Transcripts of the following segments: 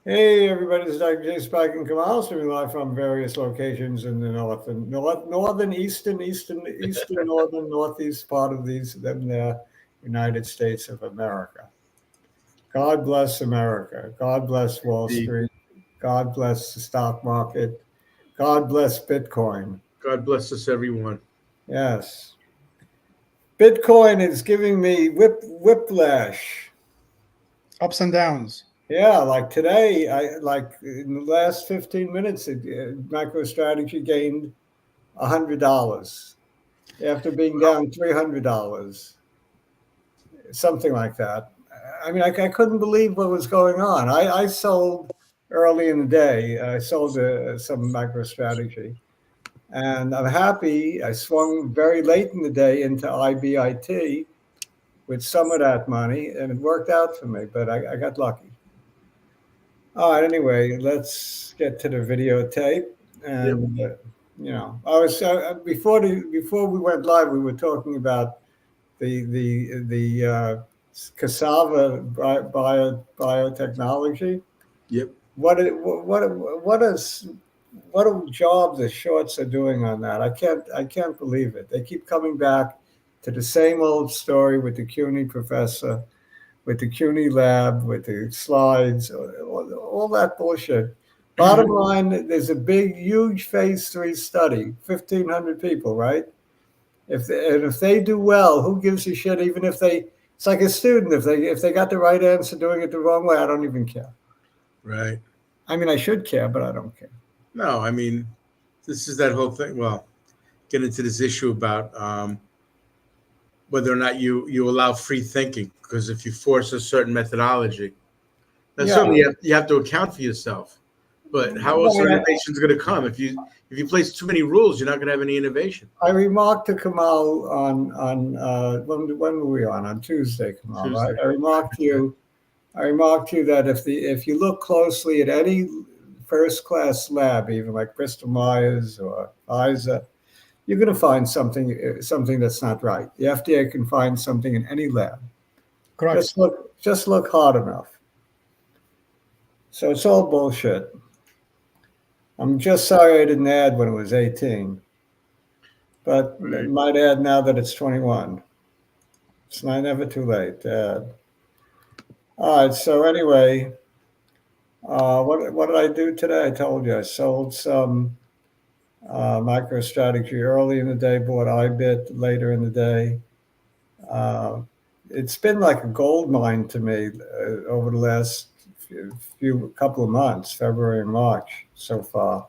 Hey, everybody, this is Dr.J, Spike, and Kamal, streaming live from various locations in the northern, eastern, northern, northeast part of the United States of America. God bless America. God bless Wall The Street. God bless the stock market. God bless Bitcoin. God bless us, everyone. Yes. Bitcoin is giving me whiplash. Ups and downs. Yeah, like today, I like in the last 15 minutes, MicroStrategy gained $100 after being down $300, something like that. I mean, I couldn't believe what was going on. I sold early in the day. I sold some MicroStrategy, and I'm happy. I swung very late in the day into IBIT with some of that money, and it worked out for me. But I got lucky. All right. Anyway, let's get to the videotape. Yep. And I was before we went live, we were talking about the cassava biotechnology. Yep. What a job the shorts are doing on that. I can't believe it. They keep coming back to the same old story with the CUNY professor, with the CUNY lab, with the slides, all that bullshit. Bottom line, there's a big, huge phase 3 study, 1,500 people, right? If they do well, who gives a shit? Even if it's like a student. If they got the right answer, doing it the wrong way, I don't even care. Right. I mean, I should care, but I don't care. No, I mean, this is that whole thing. Well, get into this issue about whether or not you allow free thinking, because if you force a certain methodology, then Yeah. certainly you have to account for yourself. But how else are innovations going to come if you place too many rules? You're not going to have any innovation. I remarked to Kamal on when were we on Tuesday, Kamal, right? Tuesday. I remarked to you that if you look closely at any first class lab, even like Bristol Myers or Pfizer, you're going to find something that's not right. The FDA can find something in any lab. Correct. Just look hard enough. So it's all bullshit. I'm just sorry I didn't add when it was 18, but I Right. might add now that it's 21. It's never too late to add. All right. So anyway, what did I do today? I told you I sold some MicroStrategy early in the day, bought iBit later in the day. Uh, it's been like a gold mine to me over the last few couple of months, February and March so far.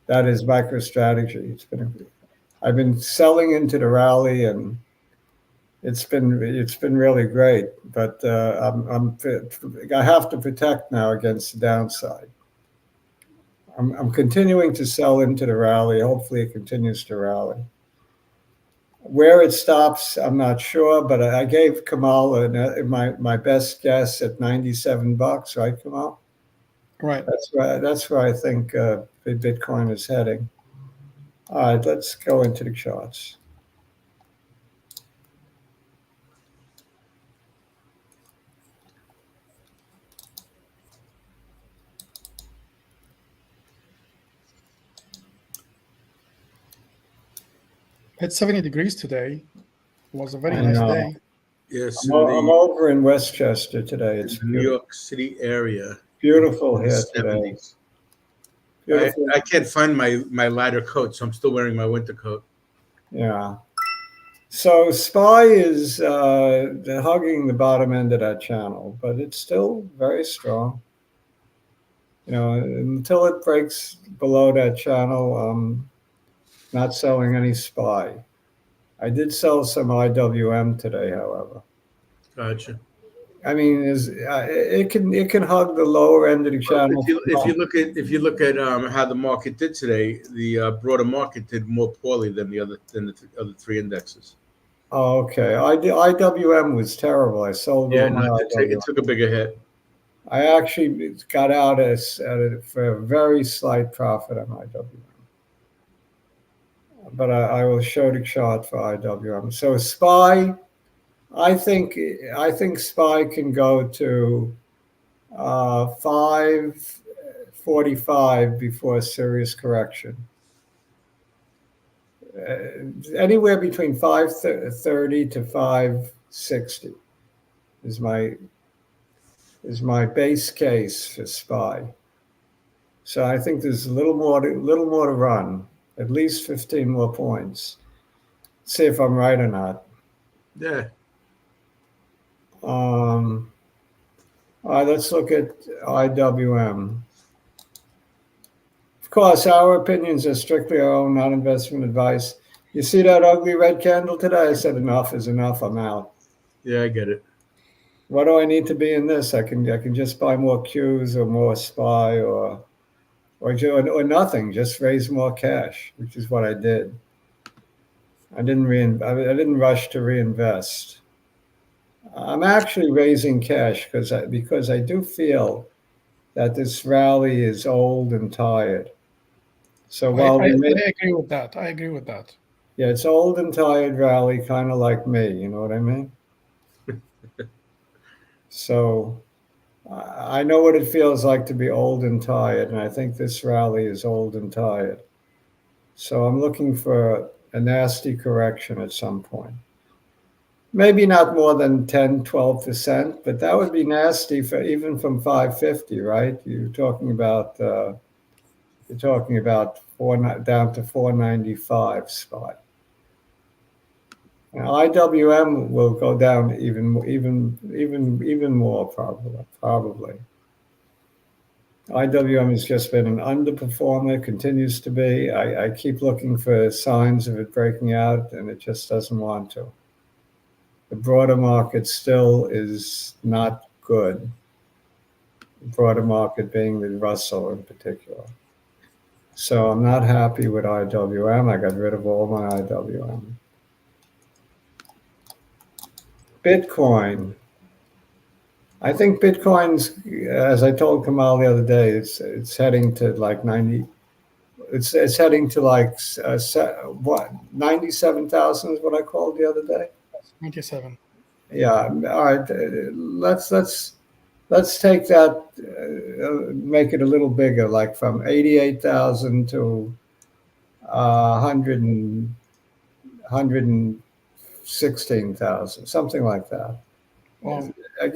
That is MicroStrategy. I've been selling into the rally, and it's been really great. But I have to protect now against the downside. I'm continuing to sell into the rally. Hopefully, it continues to rally. Where it stops, I'm not sure, but I gave Kamal my best guess at $97, right, Kamal? Right. That's where I think Bitcoin is heading. All right, let's go into the charts. Hit 70 degrees today. It was a very I nice know. day. Yes, I'm over in Westchester today. It's in the New York City area, beautiful in the here today. 70s. Beautiful. I can't find my lighter coat, so I'm still wearing my winter coat. Yeah. So SPY is hugging the bottom end of that channel, but it's still very strong. Until it breaks below that channel, not selling any SPY. I did sell some IWM today, however. Gotcha. I mean, it can hug the lower end of the Well, channel. if you look at how the market did today, the broader market did more poorly than the other three indexes. Oh, okay. IWM was terrible. I sold Yeah, all no, my it IWM. took a bigger hit. I actually got out for a very slight profit on IWM. But I will show the chart for IWM. So SPY, I think SPY can go to 545 before a serious correction. Anywhere between 530 to 560 is my base case for SPY. So I think there's a little more to run, at least 15 more points. See if I'm right or not. Yeah. All right, let's look at IWM. Of course, our opinions are strictly our own, not investment advice. You see that ugly red candle today? I said enough is enough. I'm out. Yeah, I get it. What do I need to be in this? I can just buy more Qs or more SPY or nothing. Just raise more cash, which is what I did. I didn't rush to reinvest. I'm actually raising cash because I do feel that this rally is old and tired. So while I we may, agree with that. I agree with that. yeah, it's old and tired rally, kind of like me. You know what I mean? So I know what it feels like to be old and tired, and I think this rally is old and tired. So I'm looking for a nasty correction at some point. Maybe not more than 10, 12%, but that would be nasty for even from 550, right? You're talking about down to 495 spot. Now, IWM will go down even more probably. IWM has just been an underperformer, continues to be. I keep looking for signs of it breaking out, and it just doesn't want to. The broader market still is not good. The broader market being the Russell in particular. So I'm not happy with IWM. I got rid of all my IWM. Bitcoin. I think Bitcoin's, as I told Kamal the other day, it's heading to like 90. It's heading to like what 97,000 is what I called the other day. 97. Yeah. All right. Let's take that. Make it a little bigger, like from 88,000 to 116,000, something like that. Wow. I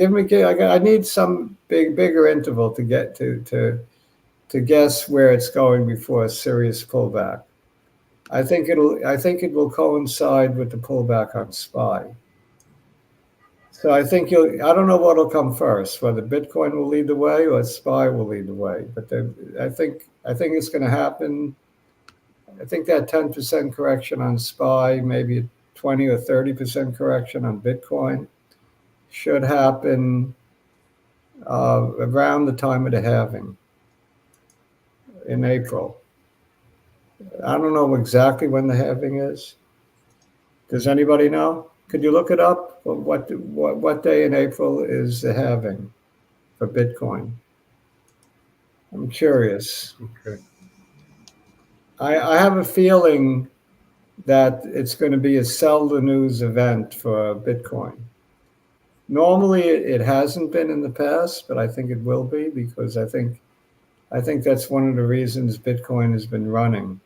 need some bigger interval to get to guess where it's going before a serious pullback. I think it will coincide with the pullback on SPY. So I think I don't know what'll come first, whether Bitcoin will lead the way or SPY will lead the way. But I think it's going to happen. I think that 10% correction on SPY, maybe a 20 or 30% correction on Bitcoin should happen around the time of the halving in April. I don't know exactly when the halving is. Does anybody know? Could you look it up? What day in April is the halving for Bitcoin? I'm curious. Okay. I have a feeling that it's going to be a sell the news event for Bitcoin. Normally, it hasn't been in the past, but I think it will be because I think that's one of the reasons Bitcoin has been running.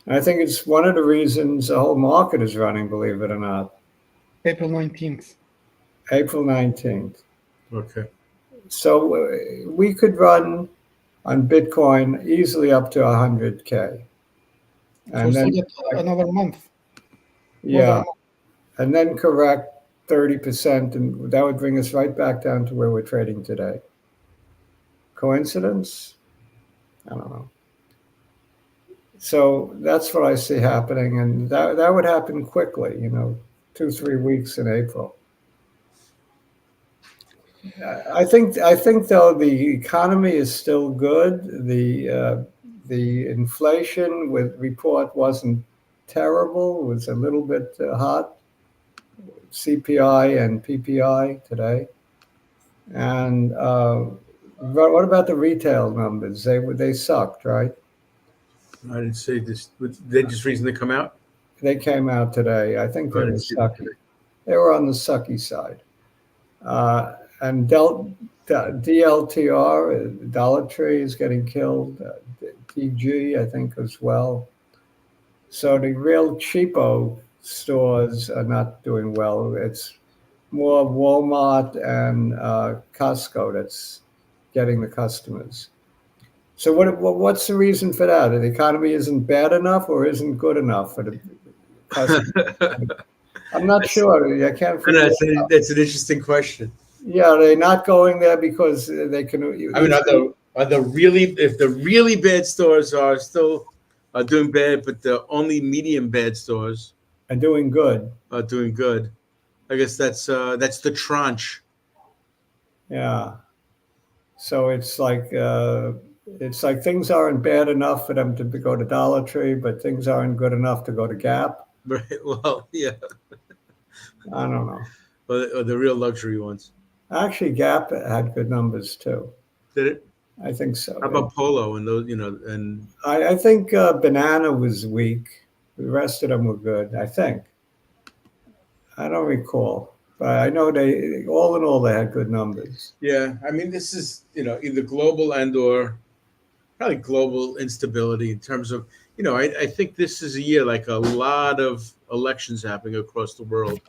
And I think it's one of the reasons the whole market is running, believe it or not. April 19th. April 19th. Okay. So we could run on Bitcoin easily up to 100K. And So then, still get another month. yeah, and then correct 30%, and that would bring us right back down to where we're trading today. Coincidence? I don't know. So that's what I see happening, and that would happen quickly, 2-3 weeks in April. I think though the economy is still good. The inflation report wasn't terrible. It was a little bit hot. CPI and PPI today. And what about the retail numbers? They sucked, right? I didn't say this. They just recently come out. They came out today. I think I they were didn't see them sucky. today. They were on the sucky side. and DLTR, Dollar Tree is getting killed. DG, I think, as well. So the real cheapo stores are not doing well. It's more Walmart and Costco that's getting the customers. So what's the reason for that? The economy isn't bad enough or isn't good enough for the customers? I'm not sure. I can't figure it out. That's an interesting question. Yeah, they're not going there because they can. I mean, are the really, if the really bad stores are still doing bad, but the only medium bad stores are doing good. are doing good? I guess that's the tranche. Yeah. So it's like things aren't bad enough for them to go to Dollar Tree, but things aren't good enough to go to Gap. Right. Well, yeah. I don't know. Or the real luxury ones. Actually, Gap had good numbers too. Did it? I think so. How about Polo and those, and I think Banana was weak. The rest of them were good, I think. I don't recall. But I know all in all, they had good numbers. yeah, I mean, this is, either global or probably global instability in terms of, I think this is a year like a lot of elections happening across the world.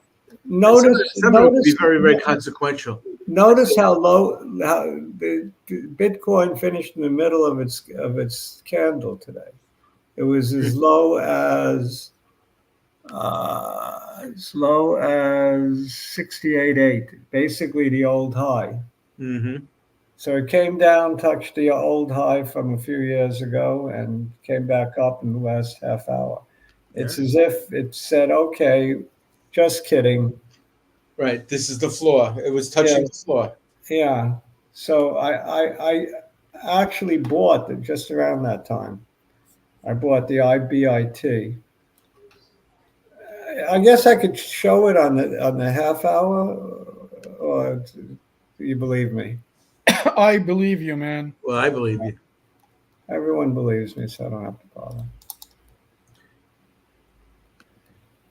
Some of it could be very, very consequential. Notice how the Bitcoin finished in the middle of its candle today. It was as low as 68.8, basically the old high. Mm-hmm. So it came down, touched the old high from a few years ago, and came back up in the last half hour. It's as if it said, "Okay, just kidding." Right. This is the floor. It was touching the floor. Yeah. So I actually bought it just around that time. I bought the IBIT. I guess I could show it on the half hour, or do you believe me? I believe you, man. Well, I believe you. Everyone believes me, so I don't have to bother.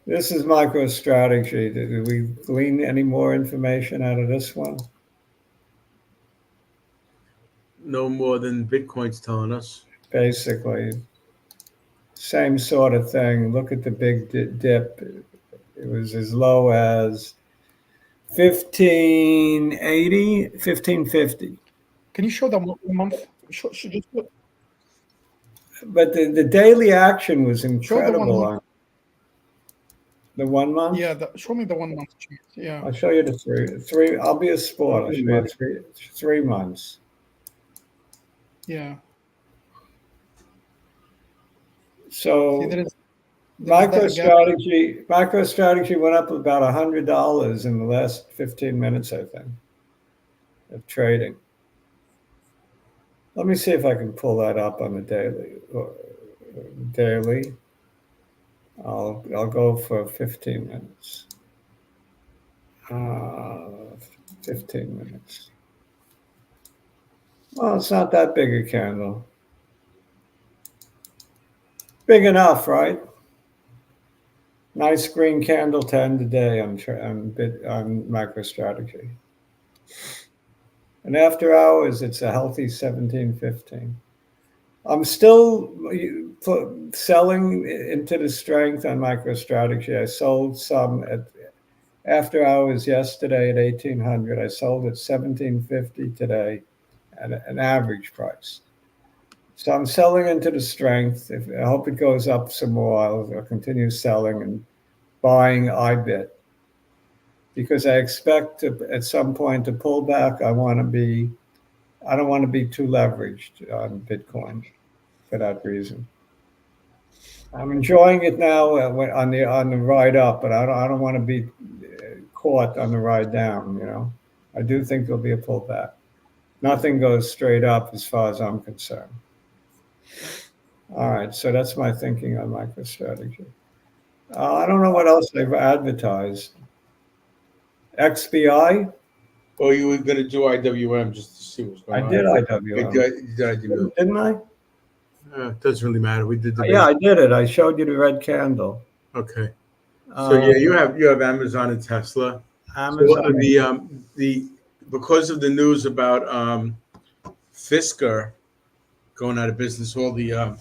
This is MicroStrategy. Did we glean any more information out of this one? No more than Bitcoin's telling us. Basically, same sort of thing. Look at the big dip. It was as low as 1580, 1550. Can you show that 1 month? But the daily action was Show the 1 incredible. month. The 1 month? Yeah, show me the 1 month. Yeah. I'll show you the three. I'll be a sport. I'll show you 3 months. Yeah. So See, MicroStrategy went up about $100 in the last 15 minutes, I think, of trading. Let me see if I can pull that up on the daily. I'll go for 15 minutes. 15 minutes. Well, it's not that big a candle. Big enough, right? Nice green candle to end the day on MicroStrategy. And after hours, it's a healthy 17.15. I'm still selling into the strength on MicroStrategy. I sold some after hours yesterday at 1800. I sold at 17.50 today at an average price. So I'm selling into the strength. I hope it goes up some more. I'll continue selling and buying IBIT because I expect at some point to pull back. I don't want to be too leveraged on Bitcoin for that reason. I'm enjoying it now on the ride up, but I don't want to be caught on the ride down. I do think there'll be a pullback. Nothing goes straight up as far as I'm concerned. All right, so that's my thinking on MicroStrategy. I don't know what else they've advertised. XBI? Well, you were going to do IWM just to see what's going on. I did IWM. You did IWM. Didn't I? It doesn't really matter. We did the Yeah, I did it. I showed you the red candle. Okay. So yeah, you have Amazon and Tesla. Amazon. So, the because of the news about Fisker going out of business, all the a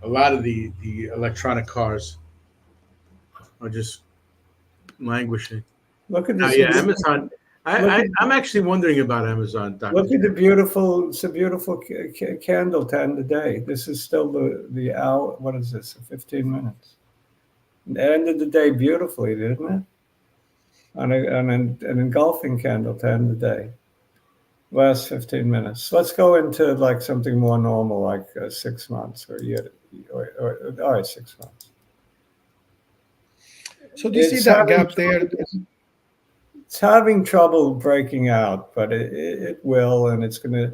lot of the electronic cars are just languishing. Look at Now, this. yeah, Amazon. Look at I'm actually wondering about Amazon, Doctor. look at the beautiful. It's a beautiful candle to end the day. This is still the hour. What is this? 15 minutes. It ended the day beautifully, didn't it? An engulfing candle to end the day. Last 15 minutes. Let's go into like something more normal, like 6 months or a year. All right, 6 months. So do you see It's that having gap there? It's having trouble breaking out, but it will, and it's going to.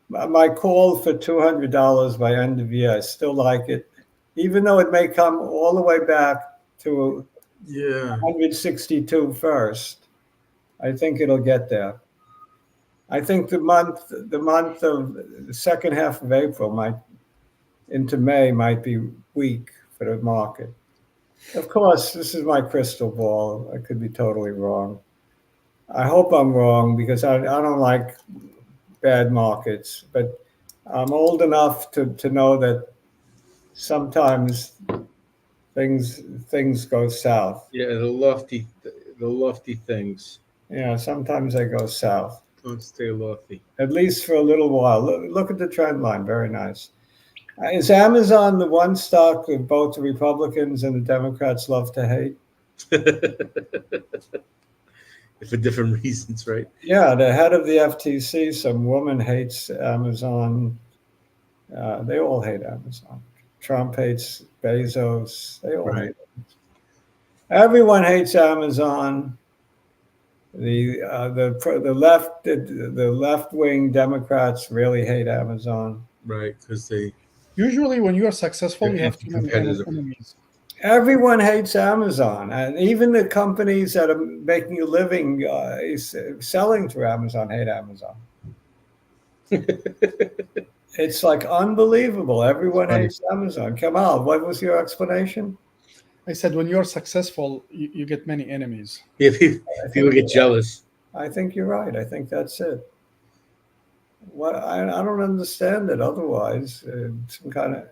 My call for $200 by end of year, I still like it, even though it may come all the way back to Yeah. 162 first. I think it'll get there. I think the month of the second half of April might into May might be weak for the market. Of course, this is my crystal ball. I could be totally wrong. I hope I'm wrong because I don't like bad markets, but I'm old enough to know that sometimes things go south. Yeah, the lofty things. Yeah, sometimes they go south, Don't stay lofty. at least for a little while. Look at the trend line. Very nice. Is Amazon the one stock that both the Republicans and the Democrats love to hate? For different reasons, right? Yeah, the head of the FTC, some woman hates Amazon. They all hate Amazon. Trump hates Bezos. They all Right. hate it. Everyone hates Amazon. The left wing Democrats really hate Amazon. Right, because they Usually, when you are successful, they're you have too many anti-competitive. enemies. Everyone hates Amazon, and even the companies that are making a living selling through Amazon hate Amazon. It's like unbelievable. Everyone Funny. hates Amazon. Kamal, what was your explanation? I said, when you're successful, you get many enemies. Yeah, I people think get jealous. I think you're right. I think that's it. What I don't understand it otherwise. Some kind of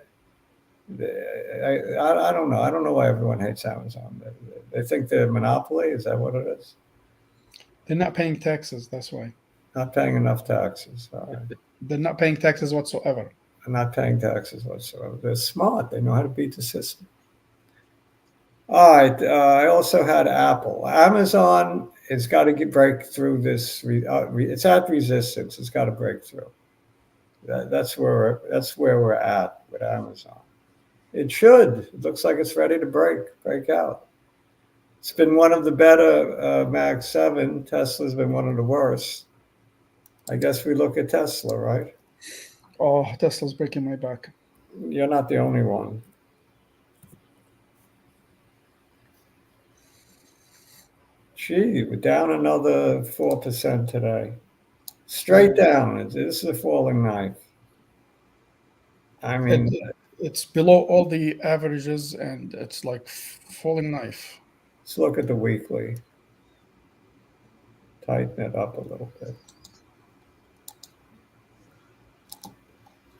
I don't know. I don't know why everyone hates Amazon. They think they're a monopoly. Is that what it is? They're not paying taxes. That's why. Not paying enough taxes. All right. They're not paying taxes whatsoever. They're not paying taxes whatsoever. They're smart. They know how to beat the system. All right. I also had Apple. Amazon has got to break through this. It's at resistance. It's got to break through. That's where we're at with Amazon. It should. It looks like it's ready to break out. It's been one of the better Mag 7. Tesla's been one of the worst. I guess we look at Tesla, right? Oh, Tesla's breaking my back. You're not the only one. Gee, we're down another 4% today. Straight down. This is a falling knife. I mean, It's below all the averages, and it's like falling knife. let's look at the weekly. Tighten it up a little bit.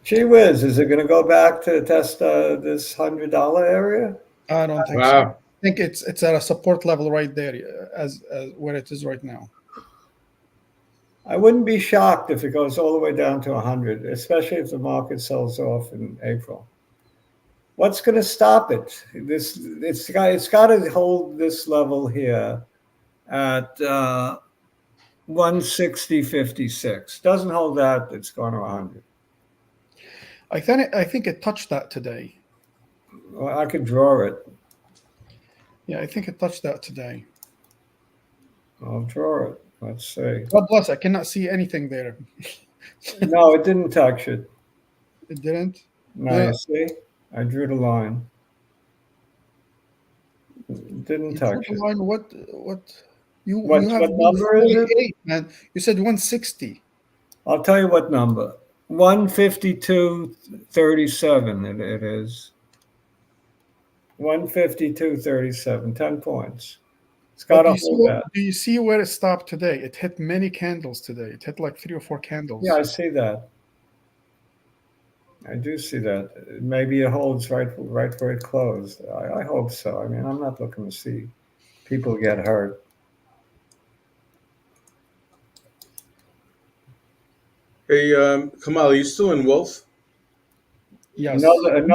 Gee whiz, is it going to go back to test this $100 area? I don't think so. Wow. I think it's at a support level right there, as where it is right now. I wouldn't be shocked if it goes all the way down to 100, especially if the market sells off in April. What's going to stop it? It's got to hold this level here at 160.56. Doesn't hold that, it's going to 100. I think it touched that today. Well, I could draw it. Yeah, I think it touched that today. I'll draw it. Let's see. God bless. I cannot see anything there. No, it didn't touch it. It didn't. No, Yeah. you see? I drew the line. It didn't touch it. Line, what you What have? number is it? 148, man. You said 160. I'll tell you what number. 152.37 it is. 152.37, 10 points. It's But got to hold that. do you see where it stopped today? It hit many candles today. It hit like 3 or 4 candles. Yeah, I see that. I do see that. Maybe it holds right where it closed. I hope so. I mean, I'm not looking to see people get hurt. Hey, Kamal, are you still in Wolf? Yes. Another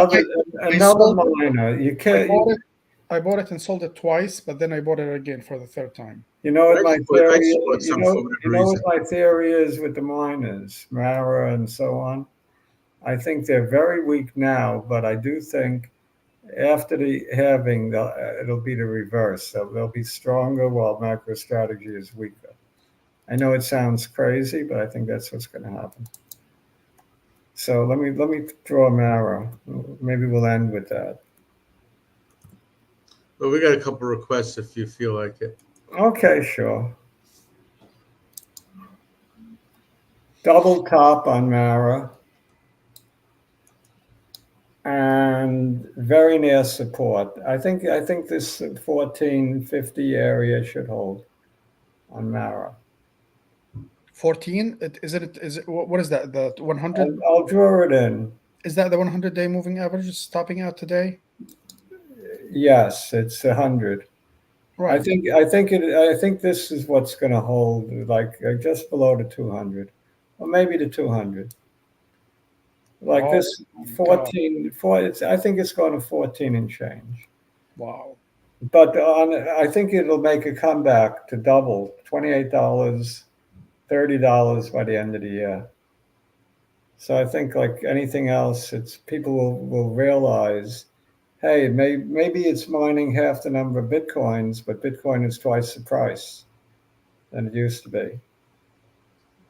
I sold it. miner. You I can't. bought it. I bought it and sold it twice, but then I bought it again for the third time. You know what my I theory just bought is? some for whatever You know what reason. my theory is with the miners, Mara and so on. I think they're very weak now, but I do think after the halving, it'll be the reverse. They'll be stronger while MicroStrategy is weaker. I know it sounds crazy, but I think that's what's going to happen. So let me draw Mara. Maybe we'll end with that. Well, we got a couple requests if you feel like it. Okay, sure. Double top on Mara. And very near support. I think this 1450 area should hold on Mara. 14? Is it what is that? The 100? I'll draw it in. Is that the 100-day moving average is stopping out today? Yes, it's 100. Right. I think this is what's going to hold, like just below the 200, or maybe the 200. Like Oh this my God. 14, I think it's going to 14 and change. Wow. But I think it'll make a comeback to double, $28, $30 by the end of the year. So I think like anything else, it's people will realize, hey, maybe it's mining half the number of Bitcoins, but Bitcoin is twice the price than it used to be.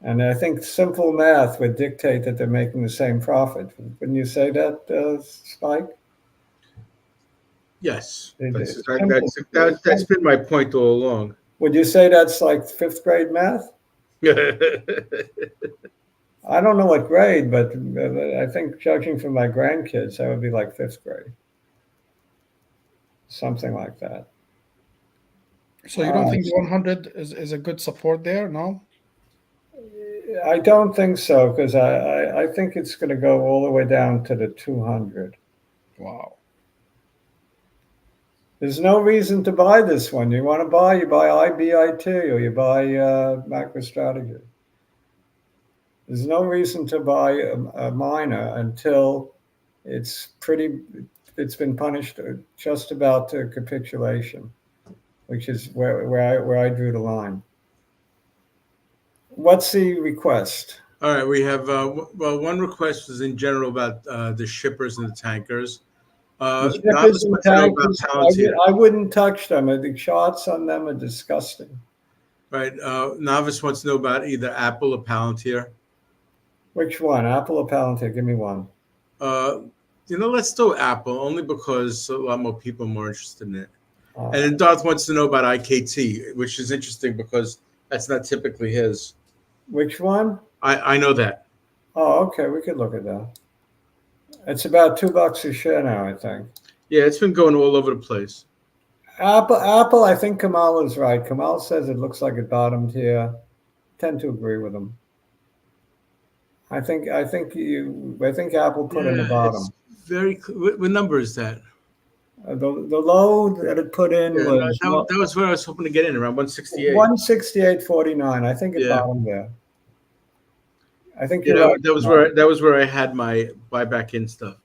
And I think simple math would dictate that they're making the same profit. Wouldn't you say that, Spike? Yes, It's simple. that's been my point all along. Would you say that's like fifth grade math? I don't know what grade, but I think judging from my grandkids, that would be like fifth grade. Something like that. So you don't think the 100 is a good support there? No? I don't think so, because I think it's going to go all the way down to the 200. Wow. There's no reason to buy this one. You want to buy, you buy IBIT or you buy MicroStrategy. There's no reason to buy a miner until it's been punished just about to capitulation, which is where I drew the line. What's the request? All right, we have well, one request was in general about the shippers and the tankers. The Novice shippers and wants to know about tankers, Palantir. I wouldn't touch them. The charts on them are disgusting. Right, Novice wants to know about either Apple or Palantir. Which one, Apple or Palantir? Give me one. Let's do Apple only because a lot more people are more interested in it. Uh, And then Darth wants to know about IKT, which is interesting because that's not typically his. Which one? I know that. Oh, okay. We could look at that. It's about $2 a share now, I think. Yeah, it's been going all over the place. Apple. I think Kamal is right. Kamal says it looks like it bottomed here. Tend to agree with him. I think Apple put in the bottom. It's very. What number is that? The low that it put in Yeah, was that was where I was hoping to get in around 168. 168.49. I think it Yeah. bottomed there. I think Yeah, you're right. that was where I had my buyback in stuff.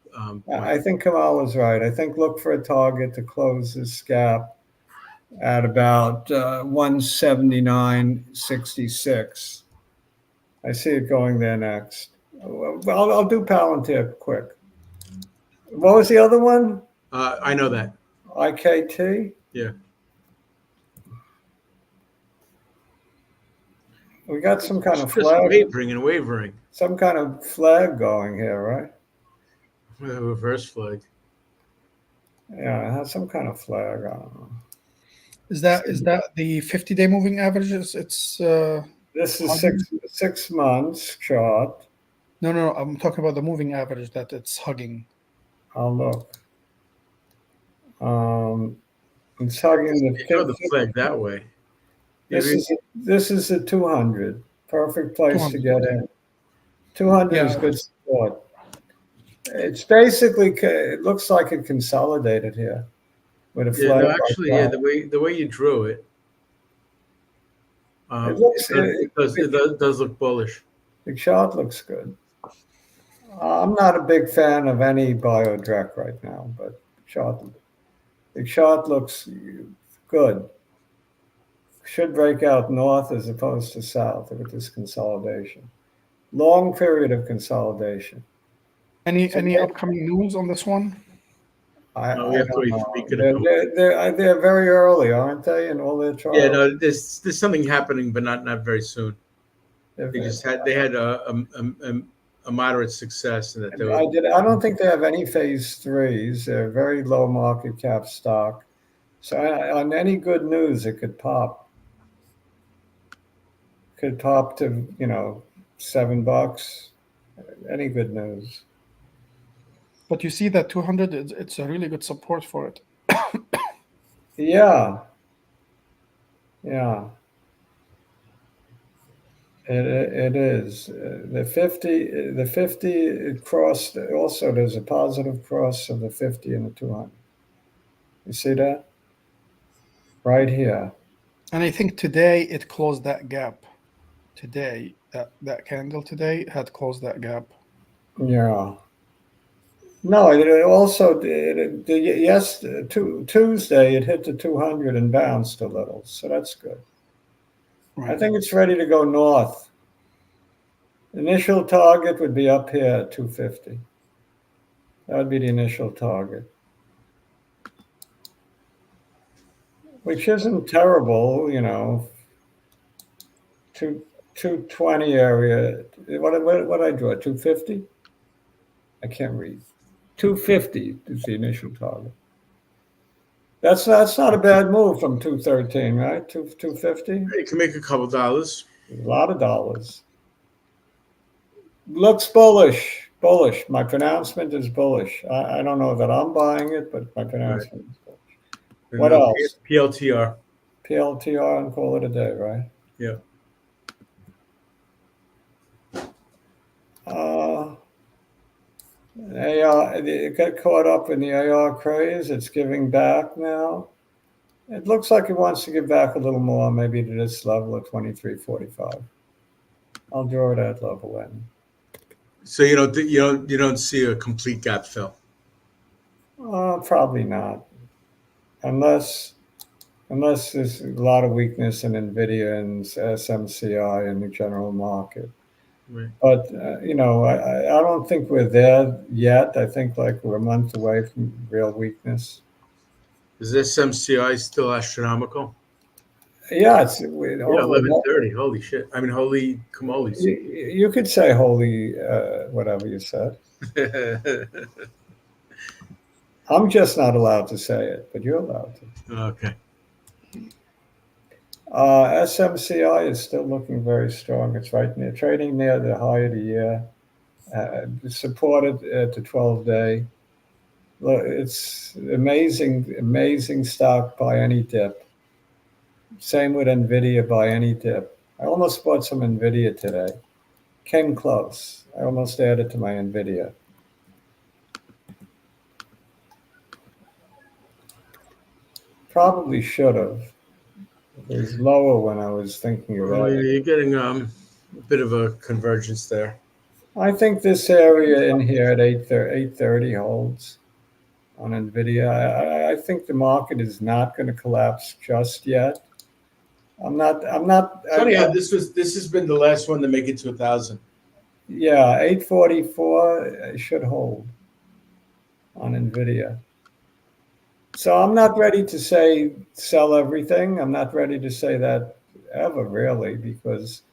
I think Kamal is right. I think look for a target to close this gap at about 179.66. I see it going there next. Well, I'll do Palantir quick. What was the other one? I know that. IKT? Yeah. We got some kind of Just flag. wavering. Some kind of flag going here, right? Reverse flag. Yeah, it has some kind of flag. I don't know. Is that the 50-day moving average? It's This is 6 months chart. no. I'm talking about the moving average that it's hugging. I'll look. It's hugging the You throw the 50. flag that way. This is a 200. Perfect place to 200. get in. 200 Yeah, is good support. It's basically, it looks like it consolidated here with a Yeah, flag no, like actually, yeah, that. the way you drew it, It looks, it does look bullish. the chart looks good. I'm not a big fan of any biodrec right now, but the chart looks good. Should break out north as opposed to south with this consolidation. Long period of consolidation. So any upcoming news on this one? No, we I have to don't wait for know. Mika to come. They're very early, aren't they? In all their Yeah, trials. no, there's something happening, but not very soon. They had a moderate success in that they were. I don't think they have any phase threes. They're a very low market cap stock. So on any good news, it could pop. Could pop to $7. Any good news. But you see that 200, it's a really good support for it. Yeah, yeah. It is the 50 it crossed also. There's a positive cross of the 50 and the 200. You see that right here? And I think today it closed that gap. Today, that candle today had closed that gap. Yeah. No, it also Tuesday it hit the 200 and bounced a little, so that's good. I Right. think it's ready to go north. Initial target would be up here at 250. That would be the initial target, which isn't terrible, 220 area. What I draw? 250? I can't read. 250 is the initial target. That's not a bad move from 213, right? 250? You can make a couple dollars. A lot of dollars. Looks bullish. Bullish. My pronouncement is bullish. I don't know that I'm buying it, but my pronouncement is bullish. What else? PLTR. PLTR and call it a day, right? Yeah. AR, it got caught up in the AR craze. It's giving back now. It looks like it wants to give back a little more, maybe to this level of 23.45. I'll draw that level in. So you don't see a complete gap fill. Probably not, unless there's a lot of weakness in Nvidia and SMCI in the general market. Right. But I don't think we're there yet. I think like we're a month away from real weakness. Is SMCI still astronomical? Yeah, it's Yeah, over. 11:30. Holy shit! I mean, holy camoles. You could say holy, whatever you said. I'm just not allowed to say it, but you're allowed to. Okay. SMCI is still looking very strong. It's right near trading near the high of the year. Supported at the 12-day. It's amazing stock by any dip. Same with Nvidia by any dip. I almost bought some Nvidia today. Came close. I almost added to my Nvidia. Probably should have. It was lower when I was thinking of Well, that. you're getting a bit of a convergence there. I think this area in here at 830 holds on Nvidia. I think the market is not going to collapse just yet. I'm not. Funny how this has been the last one to make it to 1,000. Yeah, 844 should hold on Nvidia. So I'm not ready to say sell everything. I'm not ready to say that ever really, because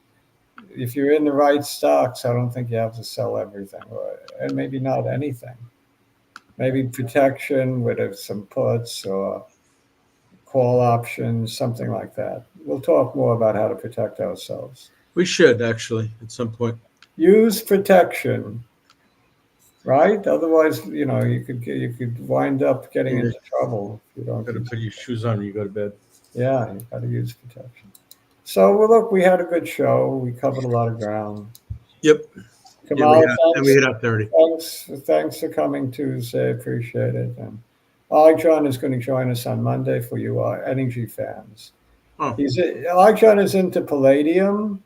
if you're in the right stocks, I don't think you have to sell everything, and maybe not anything. Maybe protection with some puts or call options, something like that. We'll talk more about how to protect ourselves. We should actually at some point. Use protection. right? Otherwise, you could wind up getting Yeah. into trouble if you don't. Got to use put your shoes on when you go to bed. Yeah, you got to use protection. So, well, look, we had a good show. We covered a lot of ground. Yep. Yeah, Kamal, and we hit out 30. thanks for coming Tuesday. Appreciate it. And Arjon is going to join us on Monday for you energy fans. Oh, Arjon is into palladium,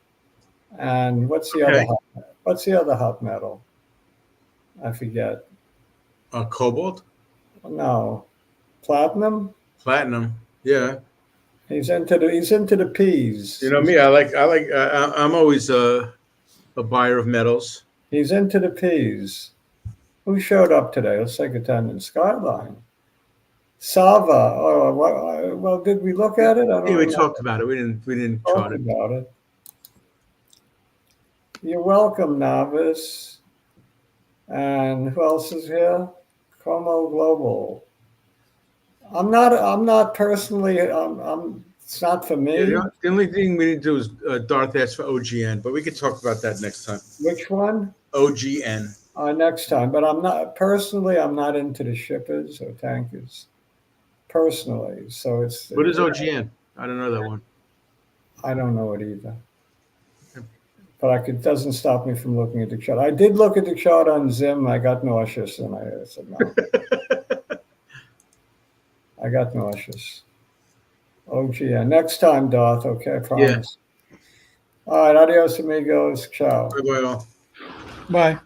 and what's the okay. other hot metal? I forget. Cobalt, No, platinum. platinum. Yeah. He's into the peas. You know me. I'm always a buyer of metals. He's into the peas. Who showed up today? Let's take attendance. Skyline. Sava. Oh, well, did we look at it? I don't Yeah, we remember. talked about it. We didn't chart Talked it. about it. You're welcome, novice. And who else is here? Como Global. I'm not personally. It's not for me. Yeah, the only thing we didn't do is Darth asked for OGN, but we could talk about that next time. Which one? OGN. Next time. But I'm not into the shippers or tankers. Personally, so it's. What is OGN? I don't know that one. I don't know it either. But it doesn't stop me from looking at the chart. I did look at the chart on Zim. I got nauseous, and I said no. I got nauseous. OGN. Next time, Darth. Okay, I promise. All right, adios, amigos. Ciao. Bye-bye all. Bye.